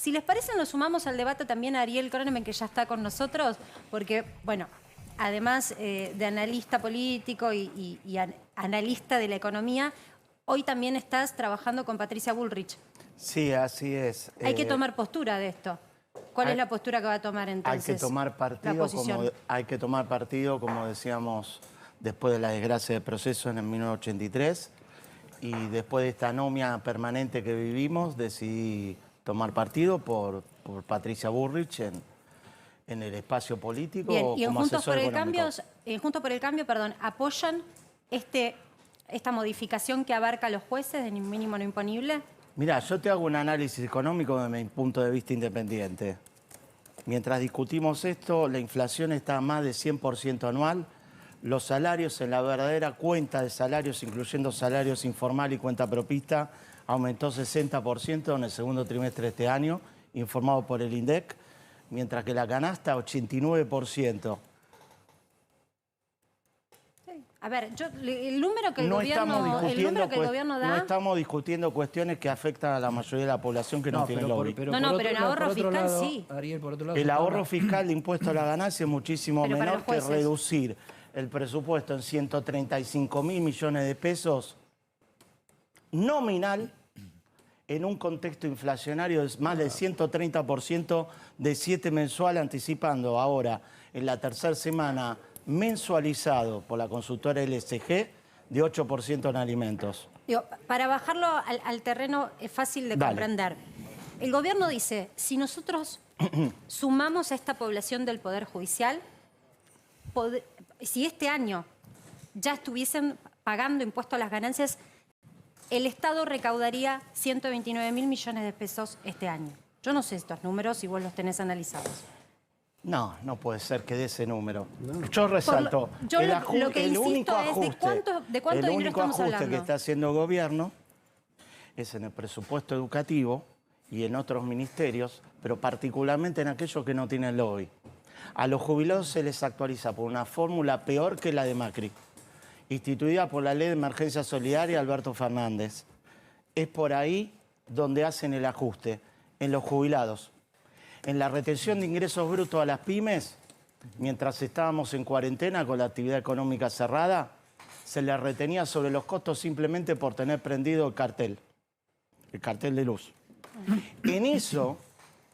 Si les parece, nos sumamos al debate también a Ariel Croneman, que ya está con nosotros, porque, bueno, además de analista político y analista de la economía, hoy también estás trabajando con Patricia Bullrich. Sí, así es. Hay que tomar postura de esto. ¿Cuál es la postura que va a tomar entonces? Hay que tomar partido, como decíamos, después de la desgracia del proceso en el 1983 y después de esta anomia permanente que vivimos, decidí tomar partido por Patricia Bullrich en el espacio político. Bien, y en como Juntos asesor por el económico. Juntos por el Cambio, perdón, ¿apoyan esta modificación que abarca a los jueces de mínimo no imponible? Mirá, yo te hago un análisis económico desde mi punto de vista independiente. Mientras discutimos esto, la inflación está a más de 100% anual. Los salarios en la verdadera cuenta de salarios, incluyendo salarios informal y cuenta propista, aumentó 60% en el segundo trimestre de este año, informado por el INDEC, mientras que la canasta 89%. A ver, el número que el No gobierno da... No estamos discutiendo cuestiones que afectan a la mayoría de la población que no tiene lobby. Pero en ahorro fiscal sí. Ariel, por otro lado, El ahorro fiscal de impuesto a la ganancia es muchísimo menor que jueces. reducir el presupuesto en 135.000 millones de pesos nominal en un contexto inflacionario de más del 130% de 7 mensual, anticipando ahora en la tercera semana mensualizado por la consultora LSG de 8% en alimentos. Digo, para bajarlo al terreno es fácil de comprender. El gobierno dice, si nosotros sumamos a esta población del Poder Judicial, si este año ya estuviesen pagando impuesto a las ganancias, el Estado recaudaría 129.000 millones de pesos este año. Yo no sé estos números si vos los tenés analizados. No, no puede ser que dé ese número. Yo resalto, lo que insisto es de cuánto dinero estamos hablando. El único ajuste que está haciendo el gobierno es en el presupuesto educativo y en otros ministerios, pero particularmente en aquellos que no tienen lobby. A los jubilados se les actualiza por una fórmula peor que la de Macri, instituida por la Ley de Emergencia Solidaria Alberto Fernández. Es por ahí donde hacen el ajuste, en los jubilados. En la retención de ingresos brutos a las pymes, mientras estábamos en cuarentena con la actividad económica cerrada, se les retenía sobre los costos simplemente por tener prendido el cartel de luz. En eso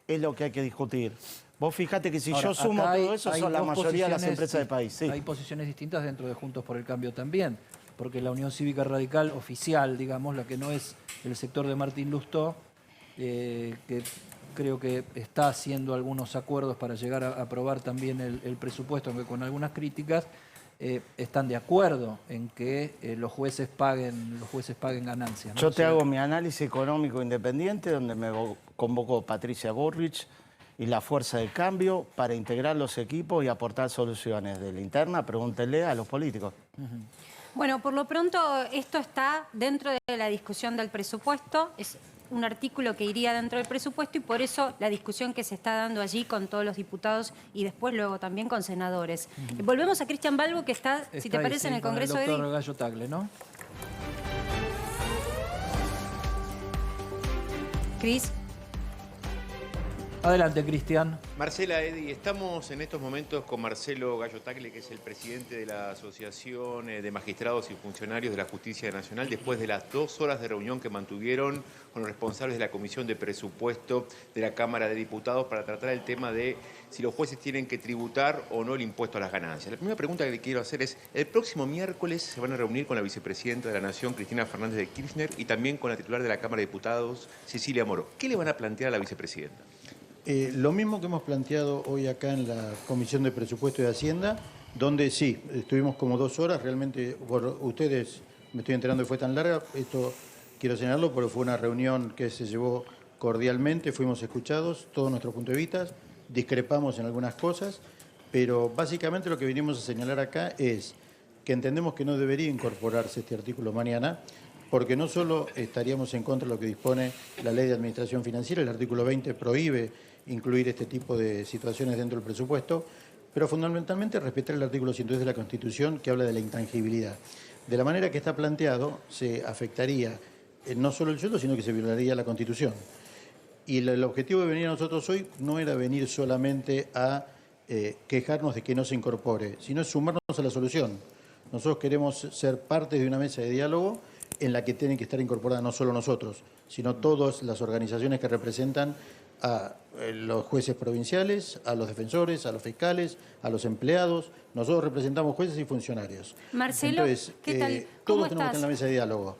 es lo que hay que discutir. Vos fijate que si yo sumo todo eso, son la mayoría de las empresas del país. Sí. Hay posiciones distintas dentro de Juntos por el Cambio también, porque la Unión Cívica Radical oficial, digamos, la que no es el sector de Martín Lustó, que creo que está haciendo algunos acuerdos para llegar a aprobar también el presupuesto, aunque con algunas críticas, están de acuerdo en que los jueces paguen ganancias, ¿no? Yo te hago mi análisis económico independiente, donde me convocó Patricia Bullrich y la Fuerza del Cambio para integrar los equipos y aportar soluciones. De la interna, pregúntenle a los políticos. Bueno, por lo pronto esto está dentro de la discusión del presupuesto. Es un artículo que iría dentro del presupuesto y por eso la discusión que se está dando allí con todos los diputados y después luego también con senadores. Volvemos a Cristian Balbo, que está si te parece, en el Congreso de... El doctor Gallo Tagle, ¿no? Cris. Adelante, Cristian. Marcela, Edi, estamos en estos momentos con Marcelo Gallo Tagle, que es el presidente de la Asociación de Magistrados y Funcionarios de la Justicia Nacional, después de las 2 horas de reunión que mantuvieron con los responsables de la Comisión de Presupuesto de la Cámara de Diputados para tratar el tema de si los jueces tienen que tributar o no el impuesto a las ganancias. La primera pregunta que le quiero hacer es, el próximo miércoles se van a reunir con la vicepresidenta de la Nación, Cristina Fernández de Kirchner, y también con la titular de la Cámara de Diputados, Cecilia Moro. ¿Qué le van a plantear a la vicepresidenta? Lo mismo que hemos planteado hoy acá en la Comisión de Presupuesto y Hacienda, donde sí, estuvimos como 2 horas, realmente por ustedes, me estoy enterando que fue tan larga, esto quiero señalarlo, pero fue una reunión que se llevó cordialmente, fuimos escuchados, todos nuestros puntos de vista, discrepamos en algunas cosas, pero básicamente lo que venimos a señalar acá es que entendemos que no debería incorporarse este artículo mañana, porque no solo estaríamos en contra de lo que dispone la Ley de Administración Financiera, el artículo 20 prohíbe incluir este tipo de situaciones dentro del presupuesto, pero fundamentalmente respetar el artículo 110 de la Constitución que habla de la intangibilidad. De la manera que está planteado, se afectaría no solo el sueldo, sino que se violaría la Constitución. Y el objetivo de venir a nosotros hoy no era venir solamente a quejarnos de que no se incorpore, sino sumarnos a la solución. Nosotros queremos ser parte de una mesa de diálogo en la que tienen que estar incorporadas no solo nosotros, sino todas las organizaciones que representan a los jueces provinciales, a los defensores, a los fiscales, a los empleados. Nosotros representamos jueces y funcionarios. Marcelo, Entonces, ¿qué tal? ¿Cómo todos tenemos que estar en la mesa de diálogo.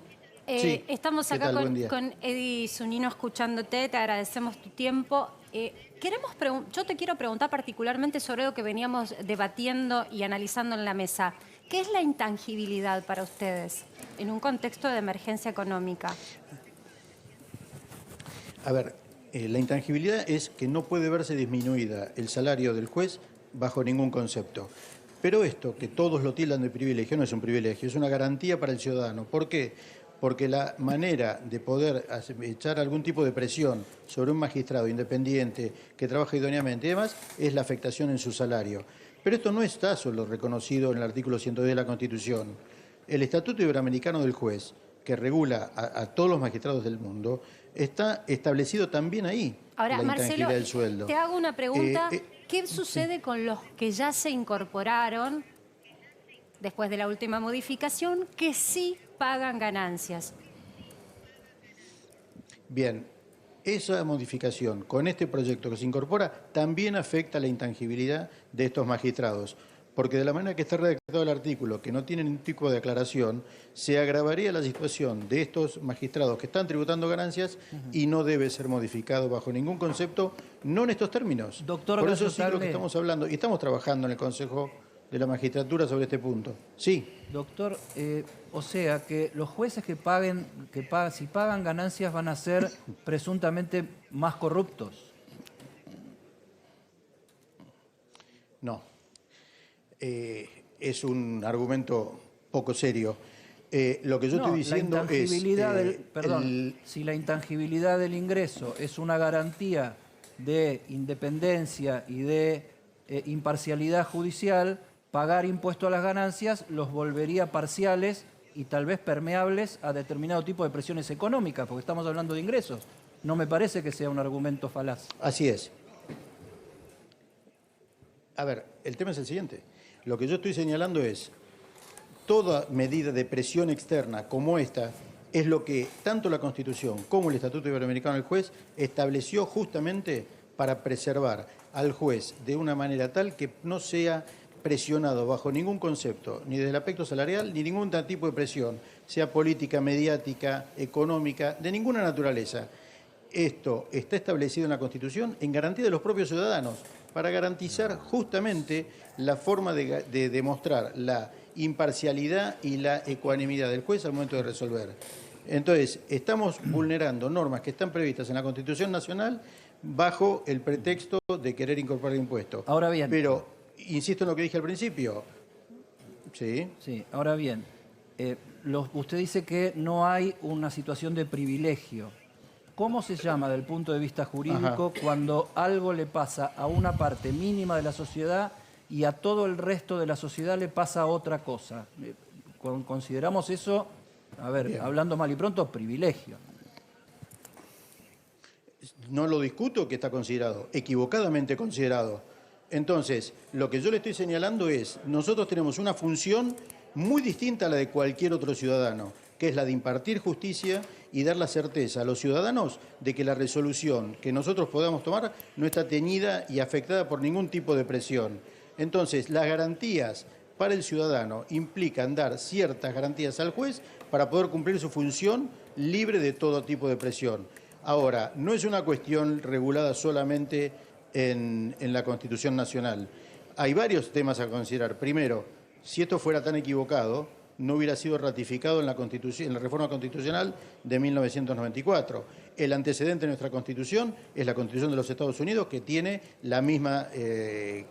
Sí, estamos ¿qué acá tal? Buen día. con Edi Zunino escuchándote, te agradecemos tu tiempo. Yo te quiero preguntar particularmente sobre algo que veníamos debatiendo y analizando en la mesa. ¿Qué es la intangibilidad para ustedes en un contexto de emergencia económica? A ver, la intangibilidad es que no puede verse disminuida el salario del juez bajo ningún concepto. Pero esto, que todos lo tildan de privilegio, no es un privilegio, es una garantía para el ciudadano. ¿Por qué? Porque la manera de poder echar algún tipo de presión sobre un magistrado independiente que trabaja idóneamente y demás es la afectación en su salario. Pero esto no está solo reconocido en el artículo 110 de la Constitución. El Estatuto Iberoamericano del Juez, que regula a todos los magistrados del mundo, está establecido también ahí. Ahora, la Marcelo, intangibilidad del sueldo. te hago una pregunta. ¿Qué sucede con los que ya se incorporaron después de la última modificación que sí pagan ganancias? Bien, esa modificación con este proyecto que se incorpora también afecta la intangibilidad de estos magistrados, porque de la manera que está redactado el artículo, que no tiene ningún tipo de aclaración, se agravaría la situación de estos magistrados que están tributando ganancias y no debe ser modificado bajo ningún concepto, no en estos términos. Doctor Por eso Gallo sí lo que Tagle. estamos hablando, y estamos trabajando en el Consejo de la Magistratura sobre este punto. Sí. Doctor, o sea que los jueces si pagan ganancias van a ser presuntamente más corruptos. No. Es un argumento poco serio. Lo que yo No, estoy diciendo la intangibilidad es... si la intangibilidad del ingreso es una garantía de independencia y de imparcialidad judicial, pagar impuesto a las ganancias los volvería parciales y tal vez permeables a determinado tipo de presiones económicas, porque estamos hablando de ingresos. No me parece que sea un argumento falaz. Así es. A ver, el tema es el siguiente. Lo que yo estoy señalando es, toda medida de presión externa como esta es lo que tanto la Constitución como el Estatuto Iberoamericano del Juez estableció justamente para preservar al juez de una manera tal que no sea presionado bajo ningún concepto, ni del aspecto salarial, ni ningún tipo de presión, sea política, mediática, económica, de ninguna naturaleza. Esto está establecido en la Constitución en garantía de los propios ciudadanos, para garantizar justamente la forma de demostrar la imparcialidad y la ecuanimidad del juez al momento de resolver. Entonces, estamos vulnerando normas que están previstas en la Constitución Nacional bajo el pretexto de querer incorporar impuestos. Ahora bien. Pero, insisto en lo que dije al principio. Sí. Sí, ahora bien, usted dice que no hay una situación de privilegio. ¿Cómo se llama desde el punto de vista jurídico cuando algo le pasa a una parte mínima de la sociedad y a todo el resto de la sociedad le pasa otra cosa? Consideramos eso, a ver, Bien. hablando mal y pronto, privilegio. No lo discuto que está considerado, equivocadamente considerado. Entonces, lo que yo le estoy señalando es, nosotros tenemos una función muy distinta a la de cualquier otro ciudadano, que es la de impartir justicia y dar la certeza a los ciudadanos de que la resolución que nosotros podamos tomar no está teñida y afectada por ningún tipo de presión. Entonces, las garantías para el ciudadano implican dar ciertas garantías al juez para poder cumplir su función libre de todo tipo de presión. Ahora, no es una cuestión regulada solamente en la Constitución Nacional. Hay varios temas a considerar. Primero, si esto fuera tan equivocado, no hubiera sido ratificado en la reforma constitucional de 1994. El antecedente de nuestra Constitución es la Constitución de los Estados Unidos, que tiene la misma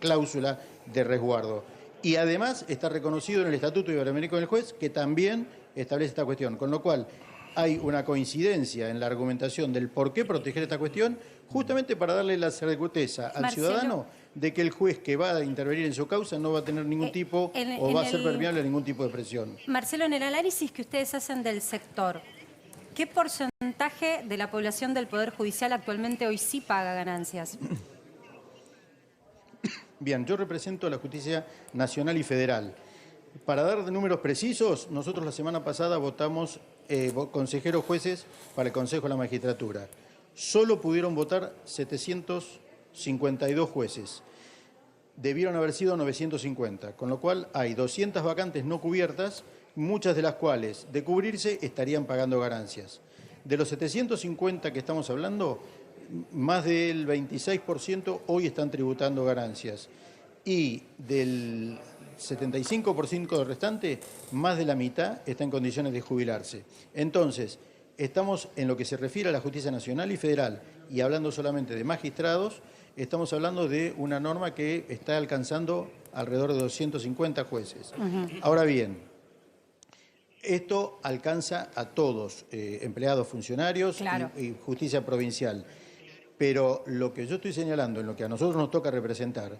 cláusula de resguardo. Y además está reconocido en el Estatuto Iberoamericano del Juez, que también establece esta cuestión. Con lo cual, hay una coincidencia en la argumentación del por qué proteger esta cuestión, justamente para darle la certeza al Marcelo, ciudadano de que el juez que va a intervenir en su causa no va a tener ningún tipo o va a ser permeable a ningún tipo de presión. Marcelo, en el análisis que ustedes hacen del sector, ¿qué porcentaje porcentaje de la población del Poder Judicial actualmente hoy sí paga ganancias? Bien, yo represento a la justicia nacional y federal. Para dar números precisos, nosotros la semana pasada votamos consejeros jueces para el Consejo de la Magistratura. Solo pudieron votar 752 jueces. Debieron haber sido 950, con lo cual hay 200 vacantes no cubiertas, muchas de las cuales, de cubrirse, estarían pagando ganancias. De los 750 que estamos hablando, más del 26% hoy están tributando ganancias. Y del 75% del restante, más de la mitad está en condiciones de jubilarse. Entonces, estamos en lo que se refiere a la justicia nacional y federal, y hablando solamente de magistrados, estamos hablando de una norma que está alcanzando alrededor de 250 jueces. Ahora bien, esto alcanza a todos, empleados, funcionarios y justicia provincial. Pero lo que yo estoy señalando, en lo que a nosotros nos toca representar,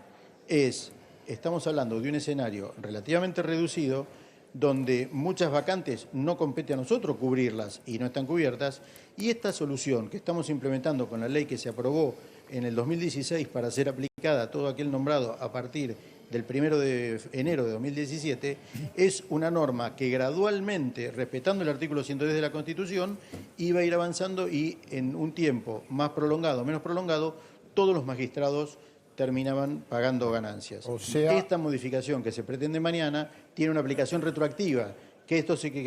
estamos hablando de un escenario relativamente reducido, donde muchas vacantes no compete a nosotros cubrirlas y no están cubiertas, y esta solución que estamos implementando con la ley que se aprobó en el 2016 para ser aplicada a todo aquel nombrado a partir del 1 de enero de 2017, es una norma que gradualmente, respetando el artículo 110 de la Constitución, iba a ir avanzando y en un tiempo más prolongado o menos prolongado, todos los magistrados terminaban pagando ganancias. O sea, esta modificación que se pretende mañana tiene una aplicación retroactiva. ¿Qué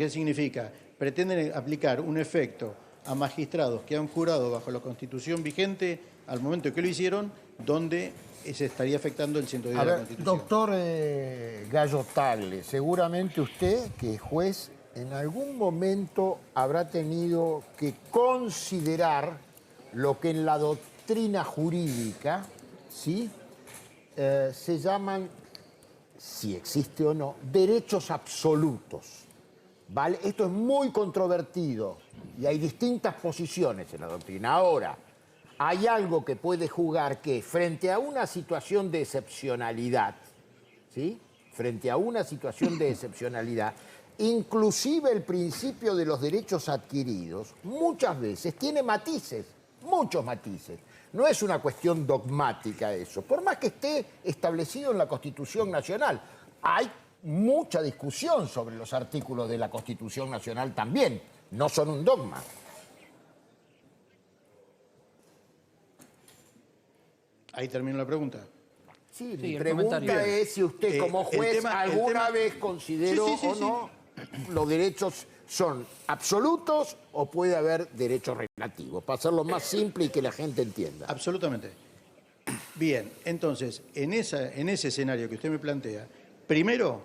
significa? Pretenden aplicar un efecto a magistrados que han jurado bajo la Constitución vigente al momento que lo hicieron, donde se estaría afectando el 110 de la Constitución. Doctor Gallo Tagle, seguramente usted, que es juez, en algún momento habrá tenido que considerar lo que en la doctrina jurídica, ¿sí?, se llaman, si existe o no, derechos absolutos. ¿Vale? Esto es muy controvertido y hay distintas posiciones en la doctrina. Ahora, hay algo que puede jugar que frente a una situación de excepcionalidad, ¿sí?, frente a una situación de excepcionalidad, inclusive el principio de los derechos adquiridos muchas veces tiene matices, muchos matices. No es una cuestión dogmática eso, por más que esté establecido en la Constitución Nacional. Hay mucha discusión sobre los artículos de la Constitución Nacional también, no son un dogma. Ahí termino la pregunta. Sí, Sí, mi el pregunta comentario. es si usted como juez alguna vez consideró Sí. o no los derechos son absolutos o puede haber derechos relativos, para hacerlo más simple y que la gente entienda. Absolutamente. Bien, entonces, en ese escenario que usted me plantea, primero,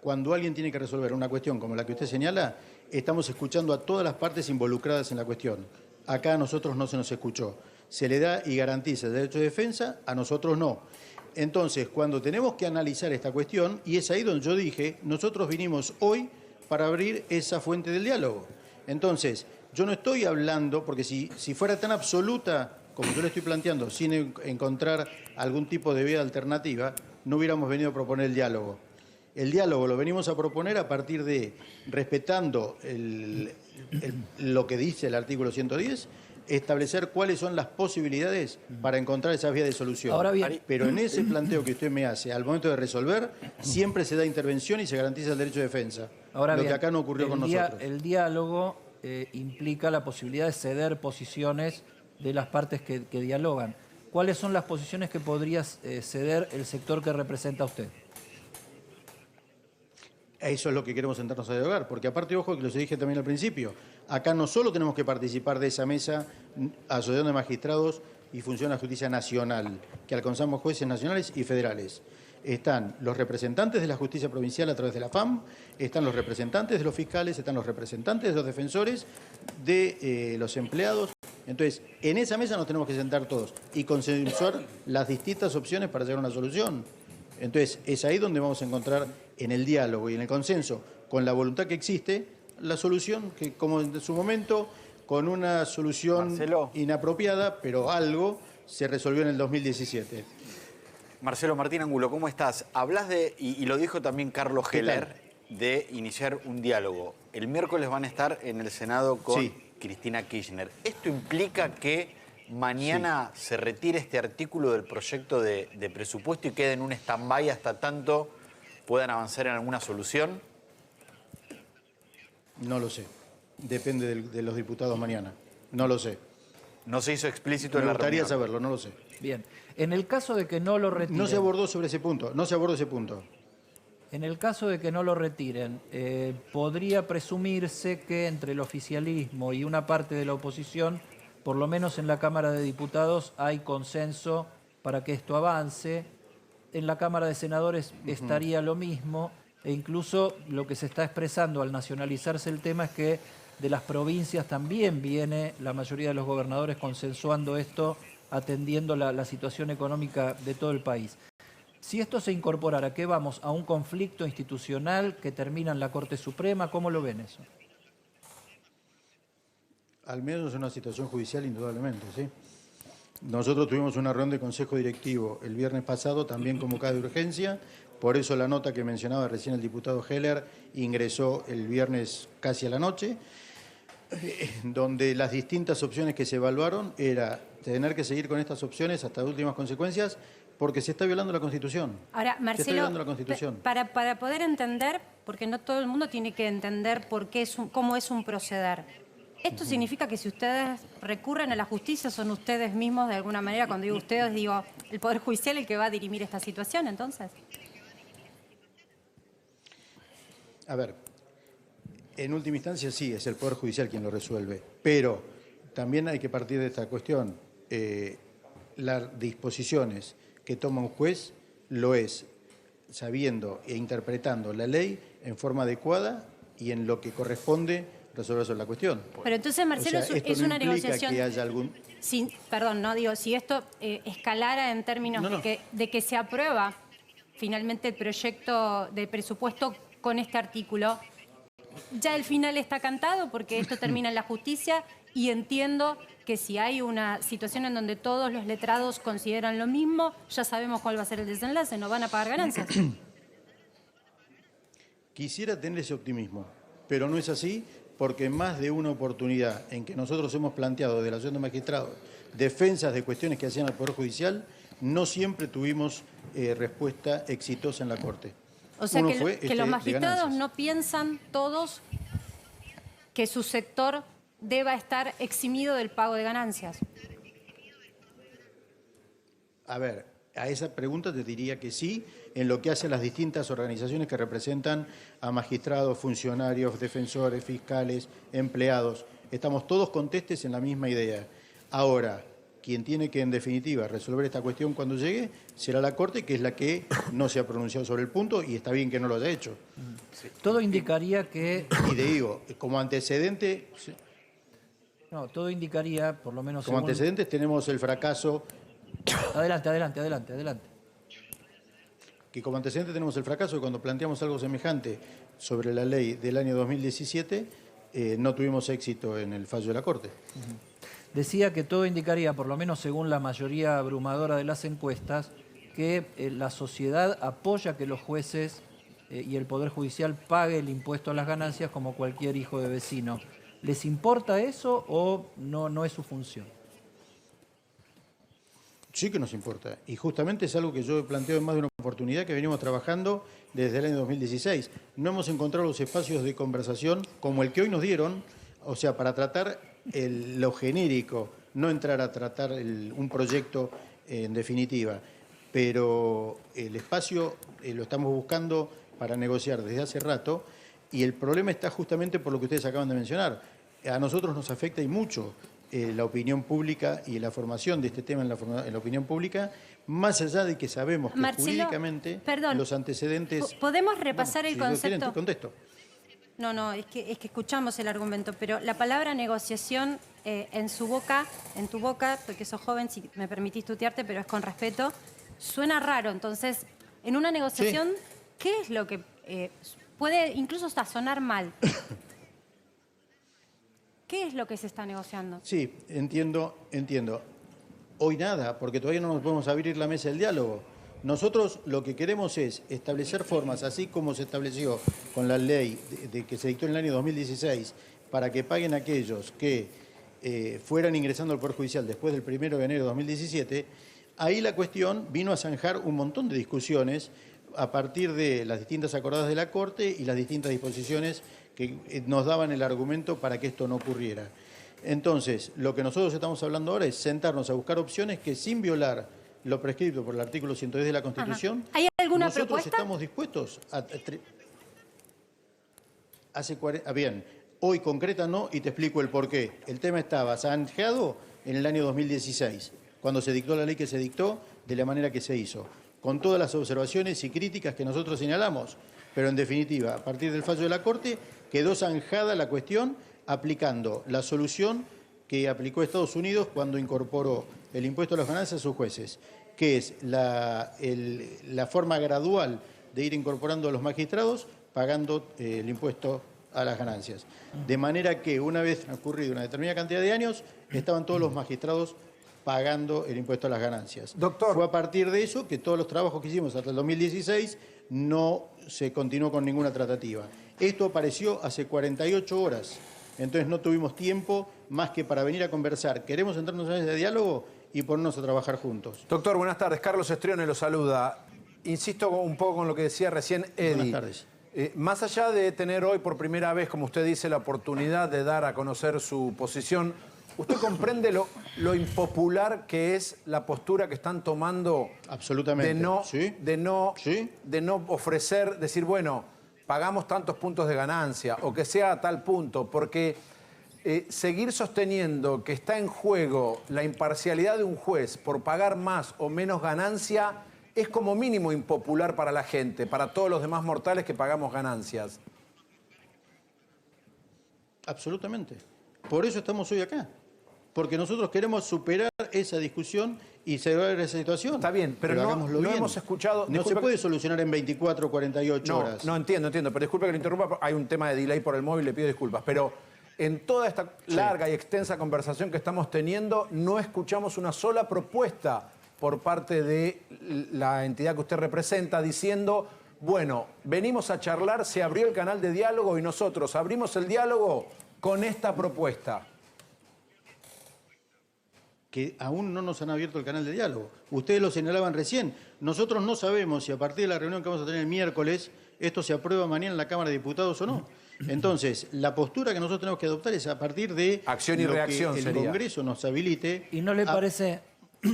cuando alguien tiene que resolver una cuestión como la que usted señala, estamos escuchando a todas las partes involucradas en la cuestión. Acá a nosotros no se nos escuchó. Se le da y garantiza el derecho de defensa, a nosotros no. Entonces, cuando tenemos que analizar esta cuestión, y es ahí donde yo dije, nosotros vinimos hoy para abrir esa fuente del diálogo. Entonces, yo no estoy hablando, porque si fuera tan absoluta como yo le estoy planteando, sin encontrar algún tipo de vía alternativa, no hubiéramos venido a proponer el diálogo. El diálogo lo venimos a proponer a partir de, respetando lo que dice el artículo 110, establecer cuáles son las posibilidades para encontrar esas vías de solución. Ahora bien, pero en ese planteo que usted me hace, al momento de resolver, siempre se da intervención y se garantiza el derecho de defensa. ahora lo bien, que acá no ocurrió con nosotros. El diálogo implica la posibilidad de ceder posiciones de las partes que dialogan. ¿Cuáles son las posiciones que podría ceder el sector que representa a usted? Eso es lo que queremos sentarnos a dialogar, porque aparte, ojo, que lo dije también al principio, acá no solo tenemos que participar de esa mesa, Asociación de Magistrados y Función de la Justicia Nacional, que alcanzamos jueces nacionales y federales. Están los representantes de la justicia provincial a través de la FAM, están los representantes de los fiscales, están los representantes de los defensores, de los empleados. Entonces, en esa mesa nos tenemos que sentar todos y consensuar las distintas opciones para llegar a una solución. Entonces, es ahí donde vamos a encontrar en el diálogo y en el consenso, con la voluntad que existe, la solución que, como en su momento, con una solución Marcelo. inapropiada, pero algo, se resolvió en el 2017. Marcelo Martín Angulo, ¿cómo estás? Hablas de, y lo dijo también Carlos ¿Qué Heller, de iniciar un diálogo. El miércoles van a estar en el Senado con Sí. Cristina Kirchner. ¿Esto implica que mañana se retire este artículo del proyecto de presupuesto y quede en un stand-by hasta tanto puedan avanzar en alguna solución? No lo sé. Depende de los diputados mañana. No lo sé. No se hizo explícito en Me la gustaría reunión. saberlo, no lo sé. Bien. En el caso de que no lo retiren... No se abordó sobre ese punto, no se abordó ese punto. En el caso de que no lo retiren, podría presumirse que entre el oficialismo y una parte de la oposición, por lo menos en la Cámara de Diputados, hay consenso para que esto avance. En la Cámara de Senadores estaría lo mismo, e incluso lo que se está expresando al nacionalizarse el tema es que de las provincias también viene la mayoría de los gobernadores consensuando esto, atendiendo la situación económica de todo el país. Si esto se incorporara, ¿qué vamos? ¿A un conflicto institucional que termina en la Corte Suprema? ¿Cómo lo ven eso? Al menos es una situación judicial, indudablemente, ¿sí? Nosotros tuvimos una reunión de consejo directivo el viernes pasado, también convocada de urgencia, por eso la nota que mencionaba recién el diputado Heller ingresó el viernes casi a la noche, donde las distintas opciones que se evaluaron era tener que seguir con estas opciones hasta últimas consecuencias, porque se está violando la Constitución. Ahora, Se está Marcelo, violando la Constitución. para poder entender, porque no todo el mundo tiene que entender por qué cómo es un proceder. ¿Esto significa que si ustedes recurren a la justicia son ustedes mismos de alguna manera? Cuando digo ustedes, digo el Poder Judicial el que va a dirimir esta situación, entonces. A ver, en última instancia sí, es el Poder Judicial quien lo resuelve, pero también hay que partir de esta cuestión. Las disposiciones que toma un juez lo es sabiendo e interpretando la ley en forma adecuada y en lo que corresponde resolver sobre la cuestión. Pero entonces, Marcelo, O sea, esto es no una implica negociación... que haya algún... Perdón, no digo, si esto escalara en términos No. de que se aprueba finalmente el proyecto de presupuesto con este artículo, ya el final está cantado porque esto termina en la justicia y entiendo que si hay una situación en donde todos los letrados consideran lo mismo, ya sabemos cuál va a ser el desenlace, no van a pagar ganancias. Quisiera tener ese optimismo, pero no es así porque en más de una oportunidad en que nosotros hemos planteado de la Asociación de Magistrados defensas de cuestiones que hacían al Poder Judicial, no siempre tuvimos respuesta exitosa en la Corte. O sea, Uno que, fue, que los de magistrados ganancias. no piensan todos que su sector deba estar eximido del pago de ganancias. A ver, a esa pregunta te diría que sí, en lo que hace a las distintas organizaciones que representan a magistrados, funcionarios, defensores, fiscales, empleados. Estamos todos contestes en la misma idea. Ahora, quien tiene que, en definitiva, resolver esta cuestión cuando llegue será la Corte, que es la que no se ha pronunciado sobre el punto y está bien que no lo haya hecho. Todo indicaría que... Y te digo, como antecedente, No, todo indicaría, por lo menos como según... antecedentes tenemos el fracaso, Adelante. que como antecedente tenemos el fracaso de cuando planteamos algo semejante sobre la ley del año 2017, no tuvimos éxito en el fallo de la Corte. Decía que todo indicaría, por lo menos según la mayoría abrumadora de las encuestas, que la sociedad apoya que los jueces y el Poder Judicial pague el impuesto a las ganancias como cualquier hijo de vecino. ¿Les importa eso o no es su función? Sí que nos importa. Y justamente es algo que yo he planteado en más de una oportunidad que venimos trabajando desde el año 2016. No hemos encontrado los espacios de conversación como el que hoy nos dieron, o sea, para tratar lo genérico, no entrar a tratar un proyecto en definitiva. Pero el espacio lo estamos buscando para negociar desde hace rato y el problema está justamente por lo que ustedes acaban de mencionar. A nosotros nos afecta y mucho la opinión pública y la formación de este tema en la opinión pública, más allá de que sabemos que Marcelo, jurídicamente perdón, los antecedentes... ¿podemos repasar el si lo quieren, concepto? te contesto. No, es que escuchamos el argumento, pero la palabra negociación en tu boca, porque sos joven, si me permitís tutearte, pero es con respeto, suena raro. Entonces, en una negociación, ¿qué es lo que puede incluso hasta sonar mal? ¿Qué es lo que se está negociando? Sí, entiendo. Hoy nada, porque todavía no nos podemos abrir la mesa del diálogo. Nosotros lo que queremos es establecer formas, así como se estableció con la ley que se dictó en el año 2016, para que paguen aquellos que fueran ingresando al Poder Judicial después del 1 de enero de 2017, ahí la cuestión vino a zanjar un montón de discusiones a partir de las distintas acordadas de la Corte y las distintas disposiciones que nos daban el argumento para que esto no ocurriera. Entonces, lo que nosotros estamos hablando ahora es sentarnos a buscar opciones que, sin violar lo prescrito por el artículo 110 de la Constitución, ¿hay alguna nosotros propuesta? estamos dispuestos a... Bien, hoy concreta no, y te explico el porqué. El tema estaba zanjado en el año 2016, cuando se dictó la ley que se dictó, de la manera que se hizo, con todas las observaciones y críticas que nosotros señalamos. Pero en definitiva, a partir del fallo de la Corte, quedó zanjada la cuestión aplicando la solución que aplicó Estados Unidos cuando incorporó el impuesto a las ganancias a sus jueces, que es la forma gradual de ir incorporando a los magistrados pagando el impuesto a las ganancias. De manera que una vez transcurrido una determinada cantidad de años, estaban todos los magistrados pagando el impuesto a las ganancias. Doctor. Fue a partir de eso que todos los trabajos que hicimos hasta el 2016 no se continuó con ninguna tratativa. Esto apareció hace 48 horas, entonces no tuvimos tiempo más que para venir a conversar. Queremos sentarnos en ese diálogo y ponernos a trabajar juntos. Doctor, buenas tardes. Carlos Estrione lo saluda. Insisto un poco con lo que decía recién Eddie. Buenas tardes. Más allá de tener hoy por primera vez, como usted dice, la oportunidad de dar a conocer su posición, ¿usted comprende lo impopular que es la postura que están tomando? Absolutamente. ¿Sí? de no ofrecer, decir, bueno, pagamos tantos puntos de ganancia o que sea a tal punto? Porque seguir sosteniendo que está en juego la imparcialidad de un juez por pagar más o menos ganancia es como mínimo impopular para la gente, para todos los demás mortales que pagamos ganancias. Absolutamente. Por eso estamos hoy acá. Porque nosotros queremos superar esa discusión y cerrar esa situación. Está bien, pero hagámoslo no bien. hemos escuchado... No se puede solucionar en 24 o 48 horas. No, entiendo, pero disculpe que lo interrumpa, hay un tema de delay por el móvil, le pido disculpas, pero en toda esta larga y extensa conversación que estamos teniendo, no escuchamos una sola propuesta por parte de la entidad que usted representa diciendo, bueno, venimos a charlar, se abrió el canal de diálogo y nosotros abrimos el diálogo con esta propuesta. Que aún no nos han abierto el canal de diálogo. Ustedes lo señalaban recién. Nosotros no sabemos si a partir de la reunión que vamos a tener el miércoles, esto se aprueba mañana en la Cámara de Diputados o no. Entonces, la postura que nosotros tenemos que adoptar es a partir de acción y reacción, que el Congreso nos habilite. ¿Y no le parece...?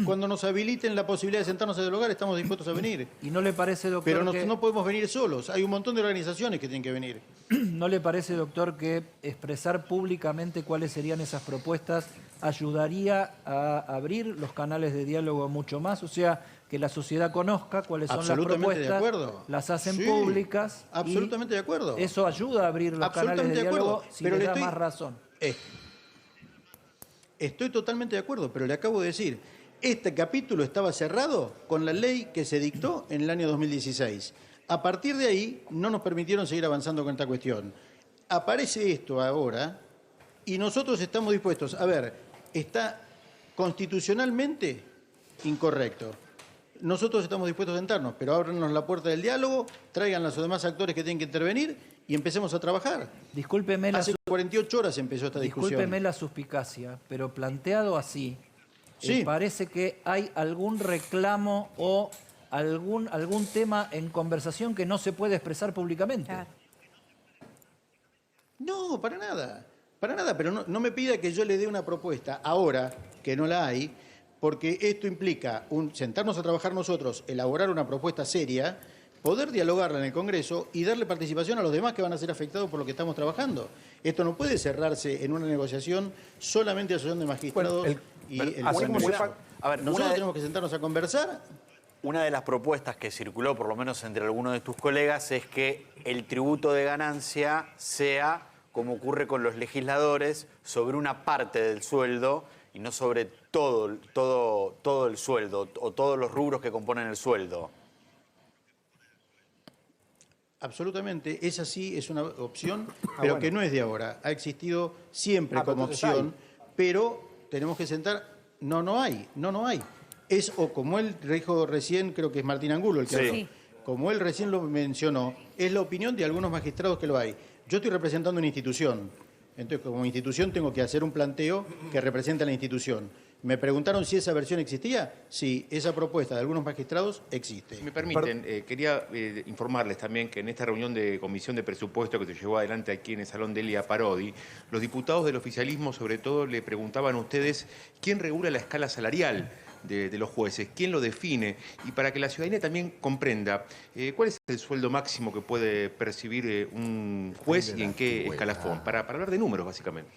Cuando nos habiliten la posibilidad de sentarnos a dialogar, estamos dispuestos a venir. ¿Y no le parece, doctor, Pero que... no podemos venir solos. Hay un montón de organizaciones que tienen que venir. ¿No le parece, doctor, que expresar públicamente cuáles serían esas propuestas ayudaría a abrir los canales de diálogo mucho más? O sea, que la sociedad conozca cuáles son las Absolutamente propuestas, de acuerdo. las hacen Sí, públicas. absolutamente de acuerdo. Eso ayuda a abrir los canales de Absolutamente de diálogo acuerdo. si Pero le le da estoy- más razón. Estoy totalmente de acuerdo, pero le acabo de decir, este capítulo estaba cerrado con la ley que se dictó en el año 2016. A partir de ahí no nos permitieron seguir avanzando con esta cuestión. Aparece esto ahora y nosotros estamos dispuestos, a ver, está constitucionalmente incorrecto. Nosotros estamos dispuestos a sentarnos, pero ábranos la puerta del diálogo, traigan a los demás actores que tienen que intervenir y empecemos a trabajar. Discúlpeme Hace 48 horas empezó esta discusión. Discúlpeme la suspicacia, pero planteado así, Sí. parece que hay algún reclamo o algún tema en conversación que no se puede expresar públicamente. Claro. No, para nada, pero no me pida que yo le dé una propuesta ahora, que no la hay, porque esto implica sentarnos a trabajar nosotros, elaborar una propuesta seria, poder dialogarla en el Congreso y darle participación a los demás que van a ser afectados por lo que estamos trabajando. Esto no puede cerrarse en una negociación solamente de asociación de magistrados Bueno, y pero el así como Congreso. se A ver, Nosotros tenemos que sentarnos a conversar. Una de las propuestas que circuló, por lo menos entre algunos de tus colegas, es que el tributo de ganancia sea, como ocurre con los legisladores, sobre una parte del sueldo y no sobre todo el sueldo o todos los rubros que componen el sueldo. Absolutamente, esa sí es una opción, pero bueno. que no es de ahora. Ha existido siempre pero como entonces opción, pero tenemos que sentar. No hay. Es o como él dijo recién, creo que es Martín Angulo el que Sí. habló, Sí. como él recién lo mencionó, es la opinión de algunos magistrados que lo hay. Yo estoy representando una institución. Entonces, como institución tengo que hacer un planteo que represente a la institución. ¿Me preguntaron si esa versión existía? Sí, esa propuesta de algunos magistrados existe. Si me permiten, quería informarles también que en esta reunión de comisión de presupuesto que se llevó adelante aquí en el Salón de Elia Parodi, los diputados del oficialismo sobre todo le preguntaban a ustedes quién regula la escala salarial de los jueces, quién lo define, y para que la ciudadanía también comprenda cuál es el sueldo máximo que puede percibir un juez y en qué escalafón, para hablar de números básicamente.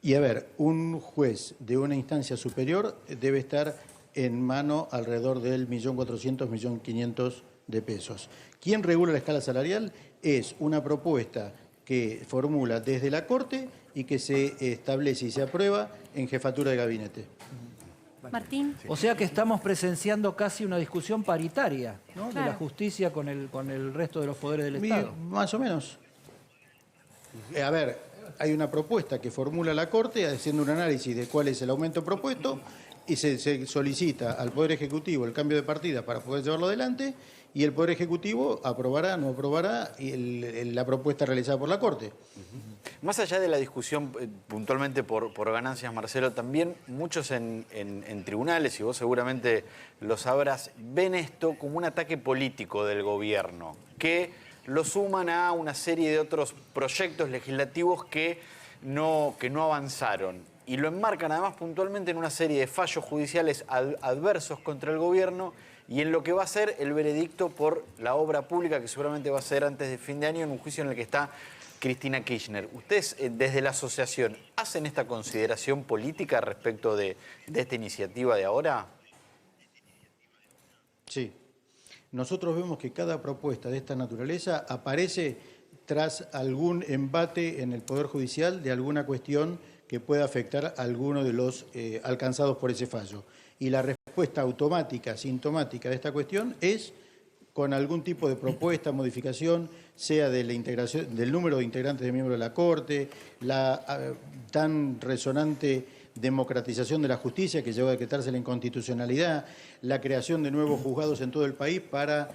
Y a ver, un juez de una instancia superior debe estar en mano alrededor del 1.400.000, 1.500.000 de pesos. ¿Quién regula la escala salarial? Es una propuesta que formula desde la Corte y que se establece y se aprueba en jefatura de gabinete. Martín. O sea que estamos presenciando casi una discusión paritaria, ¿no? Claro. De la justicia con el resto de los poderes del Estado. Más o menos. A ver, hay una propuesta que formula la Corte haciendo un análisis de cuál es el aumento propuesto y se solicita al Poder Ejecutivo el cambio de partida para poder llevarlo adelante y el Poder Ejecutivo aprobará, no aprobará la propuesta realizada por la Corte. Más allá de la discusión puntualmente por ganancias, Marcelo, también muchos en tribunales, y vos seguramente lo sabrás, ven esto como un ataque político del gobierno, que lo suman a una serie de otros proyectos legislativos que no avanzaron. Y lo enmarcan además puntualmente en una serie de fallos judiciales adversos contra el gobierno y en lo que va a ser el veredicto por la obra pública, que seguramente va a ser antes de fin de año, en un juicio en el que está Cristina Kirchner. ¿Ustedes desde la asociación hacen esta consideración política respecto de esta iniciativa de ahora? Sí. Nosotros vemos que cada propuesta de esta naturaleza aparece tras algún embate en el Poder Judicial de alguna cuestión que pueda afectar a alguno de los alcanzados por ese fallo. Y la respuesta automática, sintomática de esta cuestión es con algún tipo de propuesta, modificación, sea de la integración, del número de integrantes de miembros de la Corte, la tan resonante democratización de la justicia que lleva a decretarse la inconstitucionalidad, la creación de nuevos juzgados en todo el país para,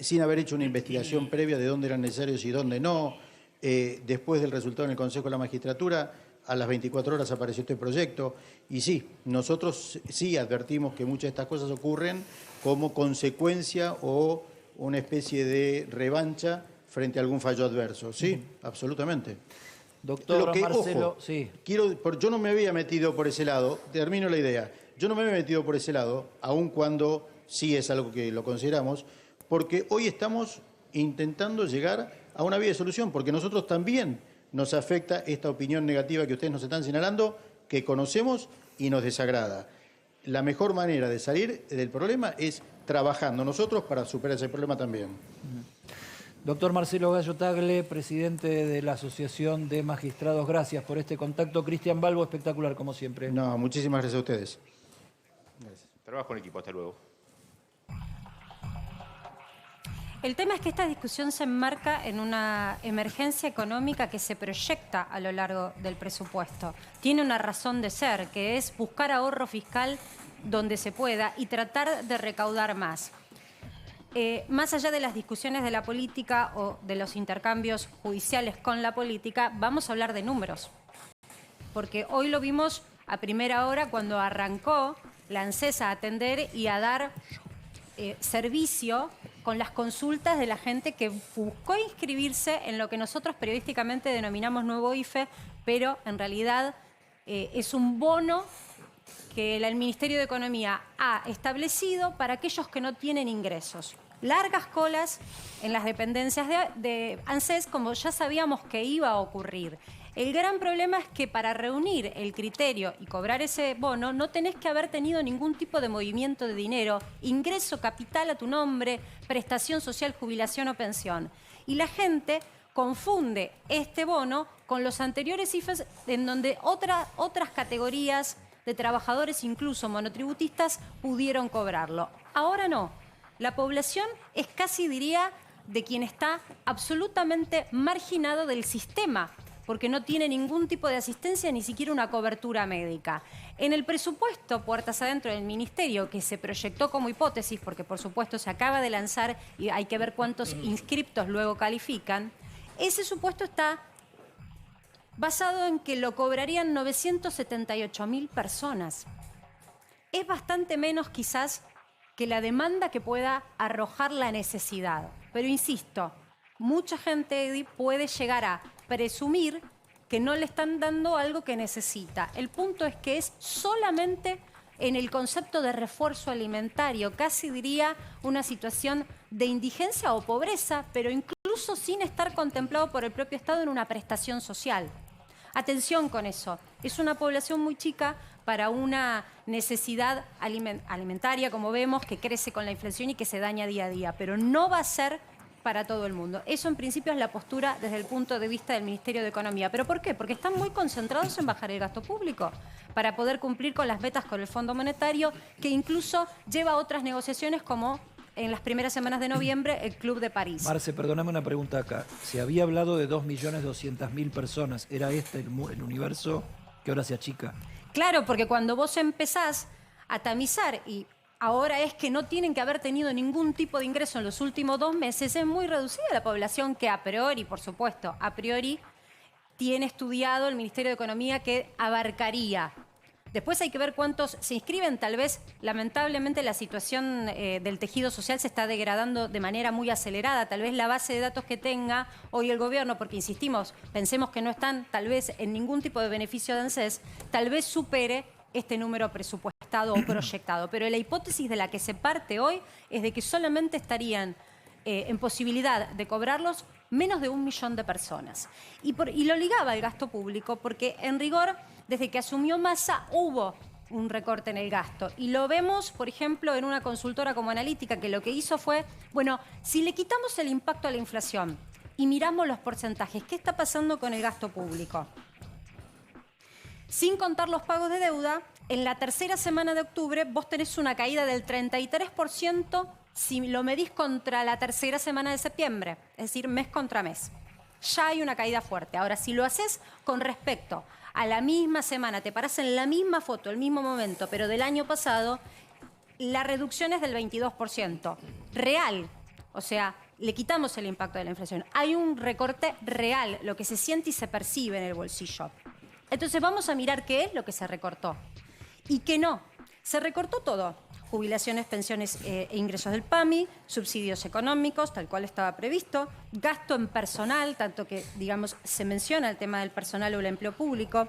sin haber hecho una investigación previa de dónde eran necesarios y dónde no. Después del resultado en el Consejo de la Magistratura, a las 24 horas apareció este proyecto. Y sí, nosotros sí advertimos que muchas de estas cosas ocurren como consecuencia o una especie de revancha frente a algún fallo adverso. Sí, absolutamente. Doctor Marcelo, ojo, sí. Yo no me había metido por ese lado, termino la idea, yo no me había metido por ese lado, aun cuando sí es algo que lo consideramos, porque hoy estamos intentando llegar a una vía de solución, porque nosotros también nos afecta esta opinión negativa que ustedes nos están señalando, que conocemos y nos desagrada. La mejor manera de salir del problema es trabajando nosotros para superar ese problema también. Doctor Marcelo Gallo Tagle, presidente de la Asociación de Magistrados, gracias por este contacto. Cristian Balbo, espectacular como siempre. No, muchísimas gracias a ustedes. Gracias. Trabajo en equipo, hasta luego. El tema es que esta discusión se enmarca en una emergencia económica que se proyecta a lo largo del presupuesto. Tiene una razón de ser, que es buscar ahorro fiscal donde se pueda y tratar de recaudar más. Más allá de las discusiones de la política o de los intercambios judiciales con la política, vamos a hablar de números. Porque hoy lo vimos a primera hora cuando arrancó la ANSES a atender y a dar servicio con las consultas de la gente que buscó inscribirse en lo que nosotros periodísticamente denominamos nuevo IFE, pero en realidad es un bono que el Ministerio de Economía ha establecido para aquellos que no tienen ingresos. Largas colas en las dependencias de ANSES, como ya sabíamos que iba a ocurrir. El gran problema es que para reunir el criterio y cobrar ese bono no tenés que haber tenido ningún tipo de movimiento de dinero, ingreso capital a tu nombre, prestación social, jubilación o pensión. Y la gente confunde este bono con los anteriores IFES en donde otras categorías de trabajadores, incluso monotributistas, pudieron cobrarlo. Ahora no. La población es casi, diría, de quien está absolutamente marginado del sistema, porque no tiene ningún tipo de asistencia, ni siquiera una cobertura médica. En el presupuesto puertas adentro del Ministerio, que se proyectó como hipótesis, porque por supuesto se acaba de lanzar y hay que ver cuántos inscriptos luego califican, ese supuesto está basado en que lo cobrarían 978.000 personas. Es bastante menos quizás que la demanda que pueda arrojar la necesidad. Pero insisto, mucha gente, Eddie, puede llegar a presumir que no le están dando algo que necesita. El punto es que es solamente en el concepto de refuerzo alimentario, casi diría una situación de indigencia o pobreza, pero incluso sin estar contemplado por el propio Estado en una prestación social. Atención con eso, es una población muy chica para una necesidad alimentaria, como vemos, que crece con la inflación y que se daña día a día, pero no va a ser para todo el mundo. Eso en principio es la postura desde el punto de vista del Ministerio de Economía. ¿Pero por qué? Porque están muy concentrados en bajar el gasto público para poder cumplir con las metas con el Fondo Monetario, que incluso lleva a otras negociaciones como en las primeras semanas de noviembre el Club de París. Marce, perdóname una pregunta acá. Se había hablado de 2.200.000 personas. ¿Era este el universo que ahora se achica? Claro, porque cuando vos empezás a tamizar y ahora es que no tienen que haber tenido ningún tipo de ingreso en los últimos 2 meses, es muy reducida la población que a priori, por supuesto, a priori tiene estudiado el Ministerio de Economía que abarcaría. Después hay que ver cuántos se inscriben. Tal vez, lamentablemente, la situación del tejido social se está degradando de manera muy acelerada. Tal vez la base de datos que tenga hoy el gobierno, porque insistimos, pensemos que no están tal vez en ningún tipo de beneficio de ANSES, tal vez supere este número presupuestado o proyectado. Pero la hipótesis de la que se parte hoy es de que solamente estarían en posibilidad de cobrarlos menos de 1 millón de personas. Y lo ligaba al gasto público porque, en rigor, desde que asumió Massa hubo un recorte en el gasto. Y lo vemos, por ejemplo, en una consultora como Analítica, que lo que hizo fue, bueno, si le quitamos el impacto a la inflación y miramos los porcentajes, ¿qué está pasando con el gasto público? Sin contar los pagos de deuda, en la tercera semana de octubre vos tenés una caída del 33% si lo medís contra la tercera semana de septiembre, es decir, mes contra mes. Ya hay una caída fuerte. Ahora, si lo haces con respecto a la misma semana, te parás en la misma foto, el mismo momento, pero del año pasado, la reducción es del 22%. Real, o sea, le quitamos el impacto de la inflación. Hay un recorte real, lo que se siente y se percibe en el bolsillo. Entonces vamos a mirar qué es lo que se recortó y qué no. Se recortó todo. Jubilaciones, pensiones e ingresos del PAMI, subsidios económicos, tal cual estaba previsto, gasto en personal, tanto que, digamos, se menciona el tema del personal o el empleo público,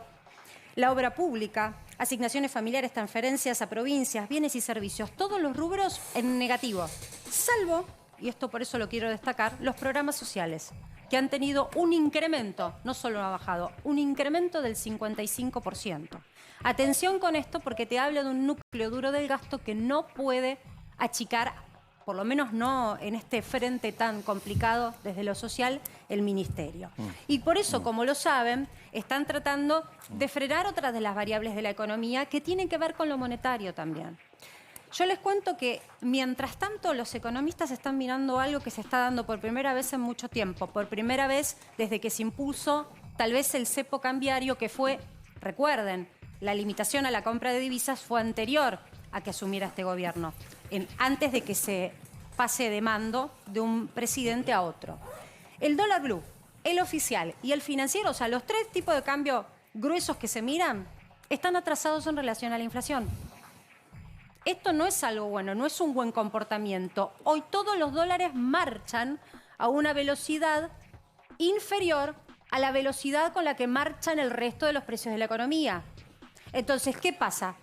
la obra pública, asignaciones familiares, transferencias a provincias, bienes y servicios, todos los rubros en negativo, salvo, y esto por eso lo quiero destacar, los programas sociales, que han tenido un incremento, no solo ha bajado, un incremento del 55%. Atención con esto porque te habla de un núcleo duro del gasto que no puede achicar, por lo menos no en este frente tan complicado desde lo social, el Ministerio. Y por eso, como lo saben, están tratando de frenar otras de las variables de la economía que tienen que ver con lo monetario también. Yo les cuento que, mientras tanto, los economistas están mirando algo que se está dando por primera vez en mucho tiempo, por primera vez desde que se impuso tal vez el cepo cambiario, que fue, recuerden, la limitación a la compra de divisas fue anterior a que asumiera este gobierno, antes de que se pase de mando de un presidente a otro. El dólar blue, el oficial y el financiero, o sea, los 3 tipos de cambio gruesos que se miran, están atrasados en relación a la inflación. Esto no es algo bueno, no es un buen comportamiento. Hoy todos los dólares marchan a una velocidad inferior a la velocidad con la que marchan el resto de los precios de la economía. Entonces, ¿qué pasa?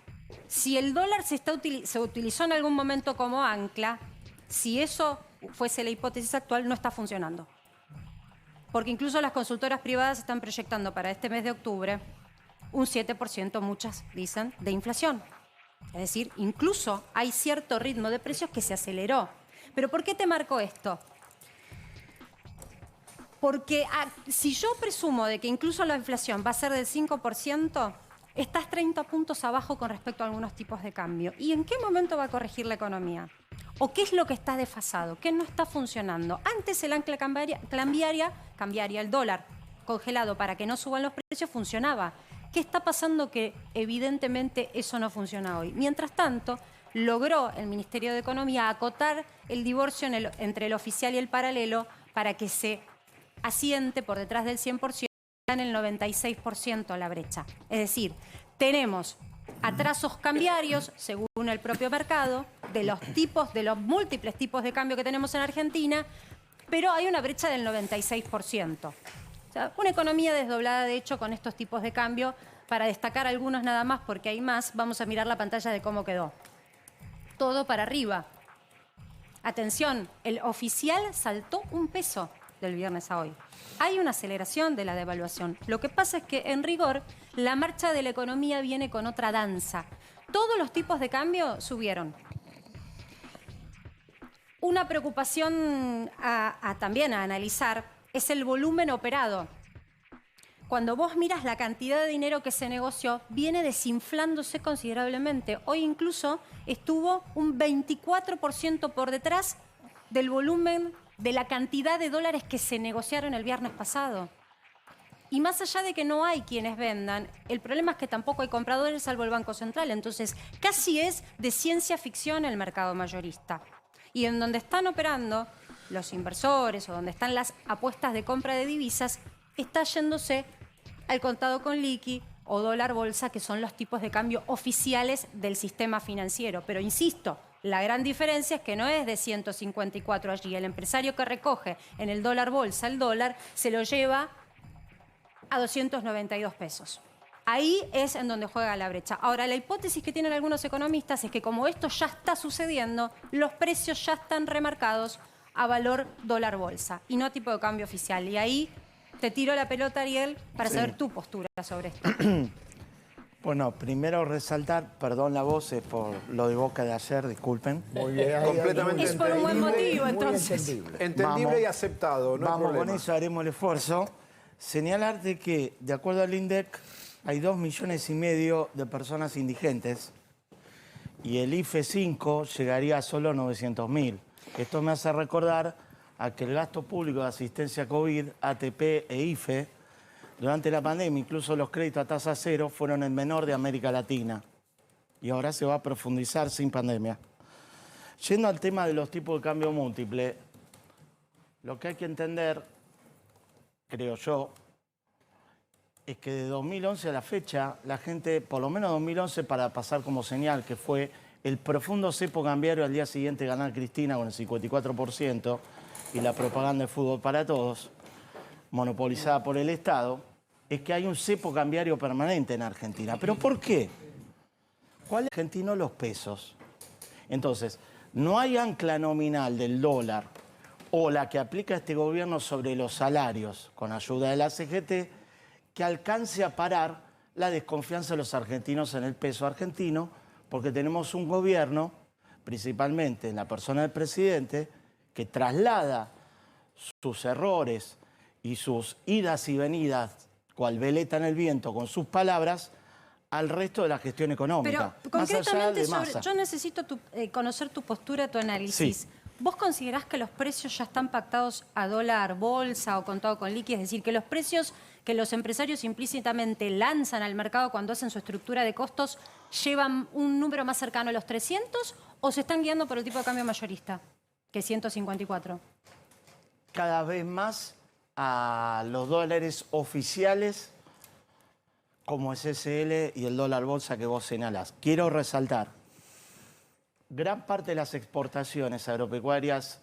Si el dólar se utilizó en algún momento como ancla, si eso fuese la hipótesis actual, no está funcionando. Porque incluso las consultoras privadas están proyectando para este mes de octubre un 7%, muchas dicen, de inflación. Es decir, incluso hay cierto ritmo de precios que se aceleró. ¿Pero por qué te marco esto? Porque si yo presumo de que incluso la inflación va a ser del 5%, estás 30 puntos abajo con respecto a algunos tipos de cambio. ¿Y en qué momento va a corregir la economía? ¿O qué es lo que está desfasado? ¿Qué no está funcionando? Antes el ancla cambiaria, el dólar congelado para que no suban los precios, funcionaba. ¿Qué está pasando que evidentemente eso no funciona hoy? Mientras tanto, logró el Ministerio de Economía acotar el divorcio entre el oficial y el paralelo para que se asiente por detrás del 100% en el 96% la brecha. Es decir, tenemos atrasos cambiarios, según el propio mercado, de los múltiples tipos de cambio que tenemos en Argentina, pero hay una brecha del 96%. O sea, una economía desdoblada, de hecho, con estos tipos de cambio. Para destacar algunos nada más, porque hay más, vamos a mirar la pantalla de cómo quedó. Todo para arriba. Atención, el oficial saltó 1 peso del viernes a hoy. Hay una aceleración de la devaluación. Lo que pasa es que, en rigor, la marcha de la economía viene con otra danza. Todos los tipos de cambio subieron. Una preocupación también a analizar es el volumen operado. Cuando vos miras la cantidad de dinero que se negoció, viene desinflándose considerablemente. Hoy incluso estuvo un 24% por detrás del volumen de la cantidad de dólares que se negociaron el viernes pasado. Y más allá de que no hay quienes vendan, el problema es que tampoco hay compradores salvo el Banco Central. Entonces, casi es de ciencia ficción el mercado mayorista. Y en donde están operando los inversores o donde están las apuestas de compra de divisas, está yéndose al contado con liqui o dólar bolsa, que son los tipos de cambio oficiales del sistema financiero. Pero insisto, la gran diferencia es que no es de 154 allí. El empresario que recoge en el dólar bolsa el dólar se lo lleva a 292 pesos. Ahí es en donde juega la brecha. Ahora, la hipótesis que tienen algunos economistas es que como esto ya está sucediendo, los precios ya están remarcados a valor dólar bolsa y no a tipo de cambio oficial. Y ahí te tiro la pelota, Ariel, para saber tu postura sobre esto. Bueno, primero resaltar, perdón la voz, es por lo de Boca de ayer, disculpen. Muy bien, Completamente Es por un buen motivo, muy entonces. Entendible Vamos. y aceptado, no hay Vamos problema. con eso, haremos el esfuerzo. Señalarte que, de acuerdo al INDEC, hay 2,5 millones de personas indigentes y el IFE 5 llegaría a solo 900.000. Esto me hace recordar a que el gasto público de asistencia COVID, ATP e IFE, durante la pandemia, incluso los créditos a tasa cero, fueron el menor de América Latina. Y ahora se va a profundizar sin pandemia. Yendo al tema de los tipos de cambio múltiple, lo que hay que entender, creo yo, es que de 2011 a la fecha, la gente, por lo menos 2011, para pasar como señal, que fue el profundo cepo cambiario al día siguiente ganar Cristina con el 54%, y la propaganda de fútbol para todos, monopolizada por el Estado, es que hay un cepo cambiario permanente en Argentina. ¿Pero por qué? ¿Cuál es argentino? Los pesos. Entonces, no hay ancla nominal del dólar o la que aplica este gobierno sobre los salarios con ayuda de la CGT que alcance a parar la desconfianza de los argentinos en el peso argentino, porque tenemos un gobierno, principalmente en la persona del presidente, que traslada sus errores y sus idas y venidas, cual veleta en el viento con sus palabras, al resto de la gestión económica. Pero más allá concretamente, de Massa. yo necesito conocer tu postura, tu análisis. Sí. ¿Vos considerás que los precios ya están pactados a dólar bolsa o contado con liqui? Es decir, que los precios que los empresarios implícitamente lanzan al mercado cuando hacen su estructura de costos llevan un número más cercano a los 300 o se están guiando por el tipo de cambio mayorista, que es 154? Cada vez más a los dólares oficiales como es SL y el dólar bolsa que vos señalás. Quiero resaltar, gran parte de las exportaciones agropecuarias,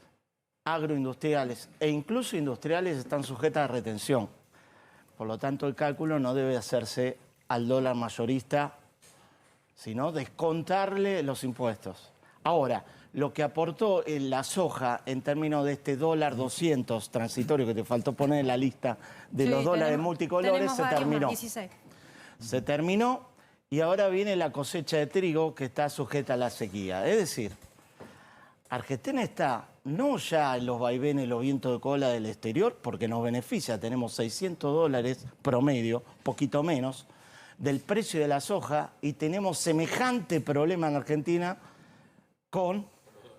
agroindustriales e incluso industriales están sujetas a retención. Por lo tanto, el cálculo no debe hacerse al dólar mayorista, sino descontarle los impuestos. Ahora, lo que aportó en la soja en términos de este dólar 200 transitorio que te faltó poner en la lista de los dólares multicolores, se terminó. 16. Se terminó y ahora viene la cosecha de trigo que está sujeta a la sequía. Es decir, Argentina está no ya en los vaivenes, los vientos de cola del exterior, porque nos beneficia, tenemos $600 promedio, poquito menos, del precio de la soja y tenemos semejante problema en Argentina con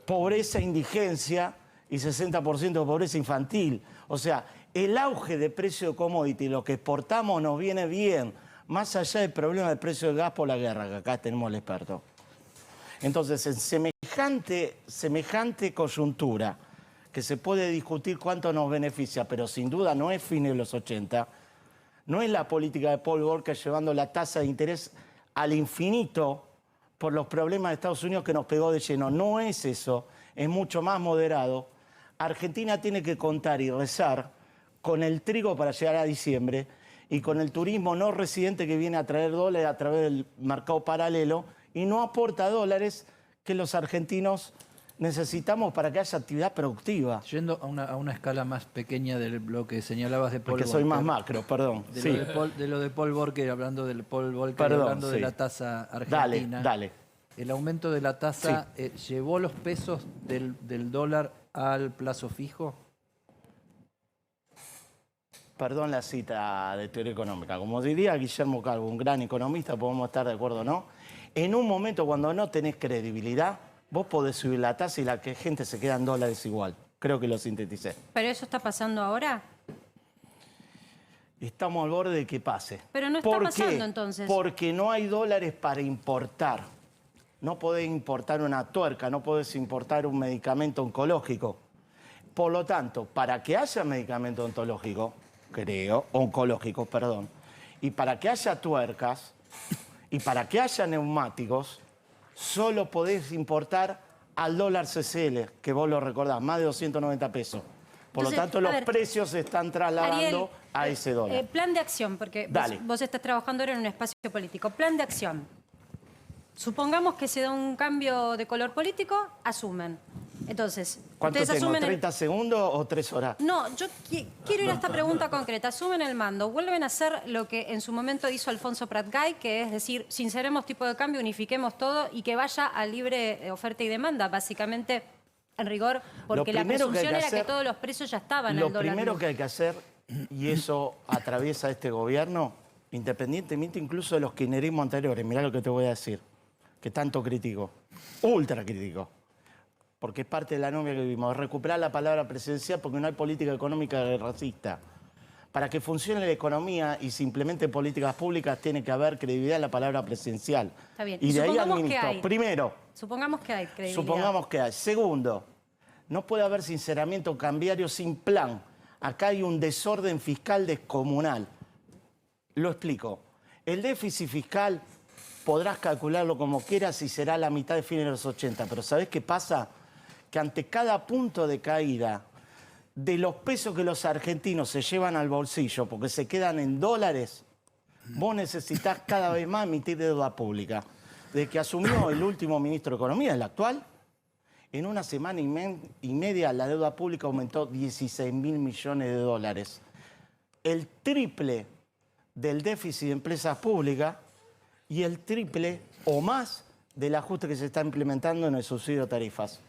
pobreza, indigencia y 60% de pobreza infantil. O sea, el auge de precio de commodity, lo que exportamos nos viene bien, más allá del problema del precio del gas por la guerra, que acá tenemos el experto. Entonces, en semejante coyuntura, que se puede discutir cuánto nos beneficia, pero sin duda no es fin de los 80, No es la política de Paul Volcker llevando la tasa de interés al infinito por los problemas de Estados Unidos que nos pegó de lleno. No es eso, es mucho más moderado. Argentina tiene que contar y rezar con el trigo para llegar a diciembre y con el turismo no residente que viene a traer dólares a través del mercado paralelo y no aporta dólares que los argentinos necesitamos para que haya actividad productiva. Yendo a una escala más pequeña de lo que señalabas de Paul Porque soy más Volcker, macro, perdón. Sí. de lo de Paul Volcker, hablando del Paul Volcker, Perdón, hablando de sí. la tasa argentina. Dale. El aumento de la tasa llevó los pesos del dólar al plazo fijo. Perdón la cita de teoría económica. Como diría Guillermo Calvo, un gran economista, podemos estar de acuerdo o no. En un momento cuando no tenés credibilidad, vos podés subir la tasa y la gente se queda en dólares igual. Creo que lo sinteticé. ¿Pero eso está pasando ahora? Estamos al borde de que pase. Pero no está ¿Por pasando, qué? entonces. Porque no hay dólares para importar. No podés importar una tuerca, no podés importar un medicamento oncológico. Por lo tanto, para que haya medicamento oncológico, perdón, y para que haya tuercas, y para que haya neumáticos, solo podés importar al dólar CCL, que vos lo recordás, más de 290 pesos. Por Entonces, lo tanto, a los ver, precios se están trasladando Ariel, a ese dólar. Plan de acción, porque Dale. vos estás trabajando ahora en un espacio político. Plan de acción. Supongamos que se da un cambio de color político, asumen. Entonces, ¿Cuánto ustedes tengo? asumen... ¿30 segundos o 3 horas? No, yo quiero ir a esta pregunta concreta. Asumen el mando, vuelven a hacer lo que en su momento hizo Alfonso Pratgay, que es decir, sinceremos tipo de cambio, unifiquemos todo y que vaya a libre oferta y demanda, básicamente, en rigor, porque la presunción era que todos los precios ya estaban Lo al dólar. primero que hay que hacer, y eso atraviesa este gobierno, independientemente incluso de los kirchnerismos anteriores, mirá lo que te voy a decir, que tanto critico, ultra critico, porque es parte de la novia que vivimos, recuperar la palabra presidencial porque no hay política económica racista. Para que funcione la economía y se implementen políticas públicas tiene que haber credibilidad en la palabra presidencial. Está bien. Y de ahí Supongamos al que ministro. hay. Primero, Supongamos que hay credibilidad. supongamos que hay. Segundo, no puede haber sinceramiento cambiario sin plan. Acá hay un desorden fiscal descomunal. Lo explico. El déficit fiscal podrás calcularlo como quieras y será la mitad de fines de los 80. Pero ¿sabés qué pasa? Que ante cada punto de caída de los pesos que los argentinos se llevan al bolsillo porque se quedan en dólares, vos necesitás cada vez más emitir deuda pública. Desde que asumió el último ministro de Economía, el actual, en una semana y media la deuda pública aumentó 16.000 millones de dólares. El triple del déficit de empresas públicas y el triple o más del ajuste que se está implementando en el subsidio de tarifas.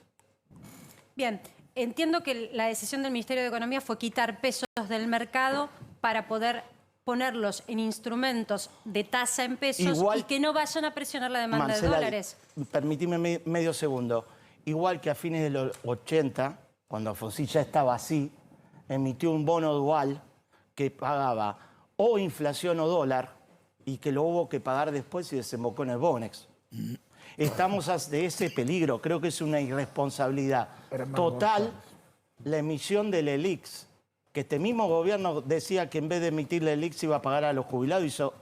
Bien, entiendo que la decisión del Ministerio de Economía fue quitar pesos del mercado para poder ponerlos en instrumentos de tasa en pesos y que no vayan a presionar la demanda Marcela, de dólares. Permitime medio segundo. Igual que a fines de los 80, cuando Alfonsín ya estaba así, emitió un bono dual que pagaba o inflación o dólar y que lo hubo que pagar después y desembocó en el Bonex. Estamos ante ese peligro. Creo que es una irresponsabilidad total la emisión del ELIX, que este mismo gobierno decía que en vez de emitir la ELIX iba a pagar a los jubilados, hizo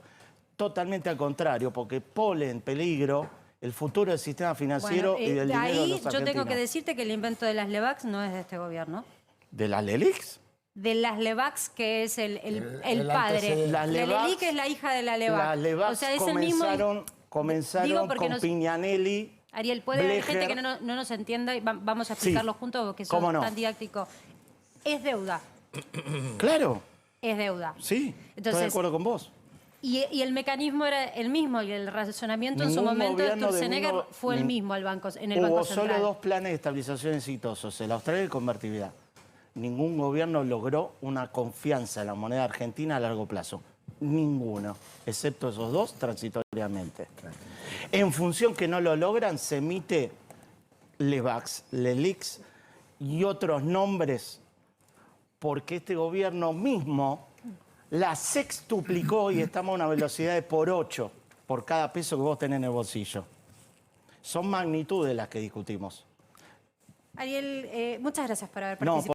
totalmente al contrario, porque pone en peligro el futuro del sistema financiero y del dinero de los argentinos. Yo tengo que decirte que el invento de las LEVAX no es de este gobierno. ¿De las LELIX? De las LEVAX, que es el padre. La LELIC es la hija de la LEVAX. Las LEVAX o sea, es el mismo... comenzaron con Piñanelli. Ariel, puede haber Blecher. gente que no nos entienda y vamos a explicarlo juntos porque son cómo no. tan didácticos. Es deuda. Claro, Es deuda. sí, estoy de acuerdo con vos. Y el mecanismo era el mismo y el razonamiento en su Ningún momento de gobierno de Sturzenegger ningún- fue el mismo en el Banco Hubo Central. solo 2 planes de estabilización exitosos, el austral y el convertibilidad. Ningún gobierno logró una confianza en la moneda argentina a largo plazo. Ninguno, excepto esos 2 transitoriamente. En función que no lo logran, se emite LEVAX, LELIX y otros nombres, porque este gobierno mismo la sextuplicó y estamos a una velocidad de por 8 por cada peso que vos tenés en el bolsillo. Son magnitudes las que discutimos. Ariel, muchas gracias por haber No, participado.